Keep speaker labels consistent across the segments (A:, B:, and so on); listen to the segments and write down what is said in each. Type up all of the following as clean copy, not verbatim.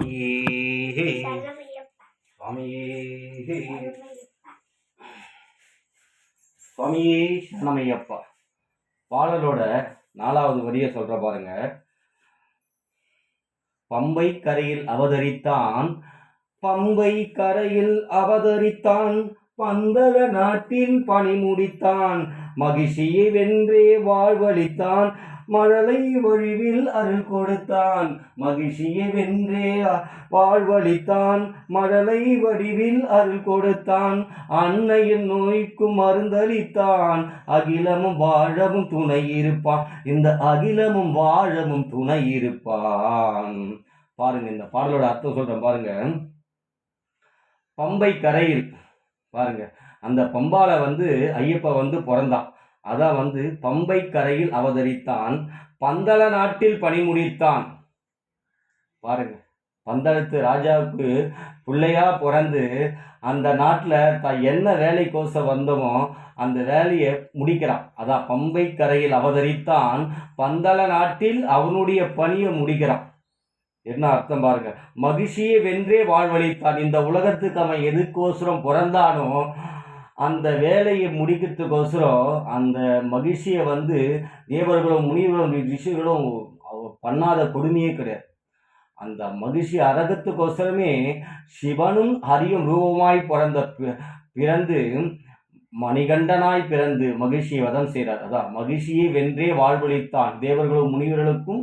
A: சுவாமியே சுவாமியே சுவாமியே சரணமையப்பா. பாடலோட 4வது வரியை சொல்ற பாருங்க. பம்பை கரையில் அவதரித்தான், பம்பை கரையில் அவதரித்தான், பந்தள நாட்டில் பணி முடித்தான், மகிழ்ச்சியை வென்றே வாழ்வளித்தான், மழலை வழிவில் அருள் கொடுத்தான், மகிழ்ச்சியை வென்றே வாழ்வளித்தான், மழலை வடிவில் அருள் கொடுத்தான், அன்னையின் நோய்க்கும் மருந்தளித்தான், அகிலமும் வாழவும் துணை இருப்பான், இந்த அகிலமும் வாழவும் துணை இருப்பான். பாருங்க, இந்த பாடலோட அர்த்தம் சொல்றேன் பாருங்க. பம்பை கரையில் பாருங்க, அந்த பம்பால ஐயப்ப பிறந்தான். அதான் பம்பை கரையில் அவதரித்தான், பந்தள நாட்டில் பணி முடித்தான். பாருங்க, பந்தளத்து ராஜாவுக்கு பிள்ளையா பிறந்து அந்த நாட்டில் என்ன வேலைக்கோசம் வந்தோமோ அந்த வேலையை முடிக்கிறான். அதான் பம்பை கரையில் அவதரித்தான், பந்தள நாட்டில் அவனுடைய பணியை முடிக்கிறான். என்ன அர்த்தம் பாருங்க. மகிழ்ச்சியை வென்றே வாழ்வளித்தான். இந்த உலகத்துக்கு அவன் எதுக்கோசரம் பிறந்தானோ அந்த வேலையை முடிக்கிறதுக்கோசரம் அந்த மகிழ்ச்சியை தேவர்களும் முனிவர்களும் ரிஷிகளும் பண்ணாத கொடுமையே கிடையாது. அந்த மகிழ்ச்சி அரகத்துக்கோசரமே சிவனும் ஹரியும் ரூபமாய் பிறந்து மணிகண்டனாய் பிறந்து மகிழ்ச்சியை வதம் செய்கிறார். அதான் மகிழ்ச்சியை வென்றே வாழ்வளித்தான். தேவர்களும் முனிவர்களுக்கும்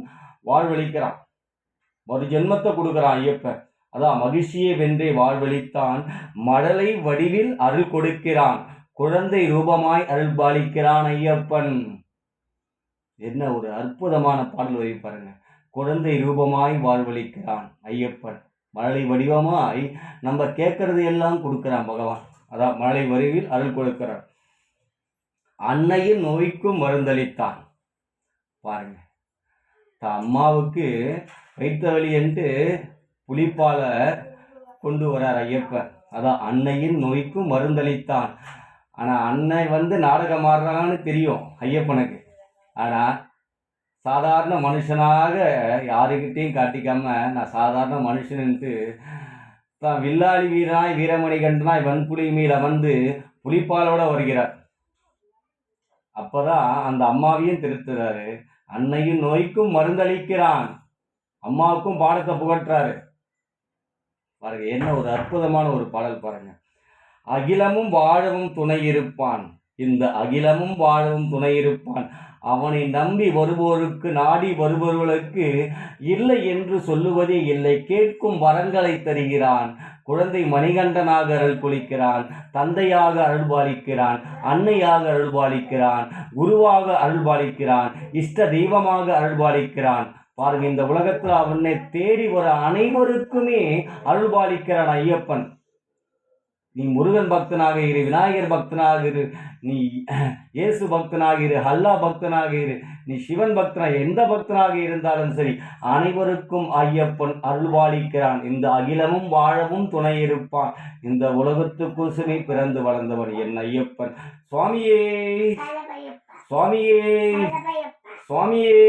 A: வாழ்வளிக்கிறான், ஒரு ஜென்மத்தை கொடுக்குறான் ஐயப்பன். அதான் மகிழ்ச்சியை வென்றே வாழ்வளித்தான், மழலை வடிவில் அருள் கொடுக்கிறான், குழந்தை ரூபமாய் அருள் பாலிக்கிறான் ஐயப்பன். என்ன ஒரு அற்புதமான பாடல் வரி பாருங்க. குழந்தை ரூபமாய் வாழ்வளிக்கிறான் ஐயப்பன், மழலை வடிவமாய் நம்ம கேட்கறது எல்லாம் கொடுக்கிறான் பகவான். அதான் மழலை வடிவில் அருள் கொடுக்கிறான், அன்னையின் நோய்க்கும் மருந்தளித்தான். பாருங்க, அம்மாவுக்கு வைத்த வழின்ட்டு புலிப்பாலை கொண்டு வரார் ஐயப்பன். அதான் அன்னையின் நோய்க்கும் மருந்தளித்தான். ஆனால் அன்னை நாடகம் ஆடுறான்னு தெரியும் ஐயப்பனுக்கு. ஆனால் சாதாரண மனுஷனாக யாருக்கிட்டையும் காட்டிக்காம நான் சாதாரண மனுஷன்ட்டு தான் வில்லாளி வீரனாய் வீரமணிகண்டனாய் வன்புலி மீது புலிப்பாலோட வருகிறார். அப்போதான் அந்த அம்மாவையும் திருத்துறாரு, அன்னையின் நோய்க்கும் மருந்தளிக்கிறான், அம்மாவுக்கும் பாடத்தை புகற்றாரு. பாருங்க, என்ன ஒரு அற்புதமான ஒரு பாடல் பாருங்க. அகிலமும் வாழவும் துணை இருப்பான், இந்த அகிலமும் வாழவும் துணை இருப்பான், அவனை நம்பி வருவோருக்கு நாடி வருபவர்களுக்கு இல்லை என்று சொல்லுவதே இல்லை, கேட்கும் வரங்களை தருகிறான், குழந்தை மணிகண்டனாக அருள் குளிக்கிறான், தந்தையாக அருள்பாலிக்கிறான், அன்னையாக அருள்பாலிக்கிறான், குருவாக அருள்பாலிக்கிறான், இஷ்ட தெய்வமாக அருள்பாலிக்கிறான். பாருங்க, இந்த உலகத்தில் அவனை தேடி வர அனைவருக்குமே அருள்பாலிக்கிறான் ஐயப்பன். நீ முருகன் பக்தனாக இரு, விநாயகர் பக்தனாக இரு, நீ இயேசு பக்தனாக இரு, அல்லா பக்தனாக இரு, நீ சிவன் பக்தனாக எந்த பக்தனாக இருந்தாலும் சரி, அனைவருக்கும் ஐயப்பன் அருள்பாலிக்கிறான். இந்த அகிலமும் வாழவும் துணை இருப்பான். இந்த உலகத்துக்குசுமே பிறந்து வளர்ந்தவன் என் ஐயப்பன். சுவாமியே சுவாமியே சுவாமியே.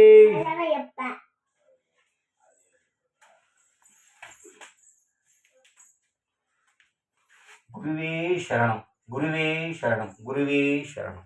A: குருவே சரணம், குருவே சரணம், குருவே சரணம்.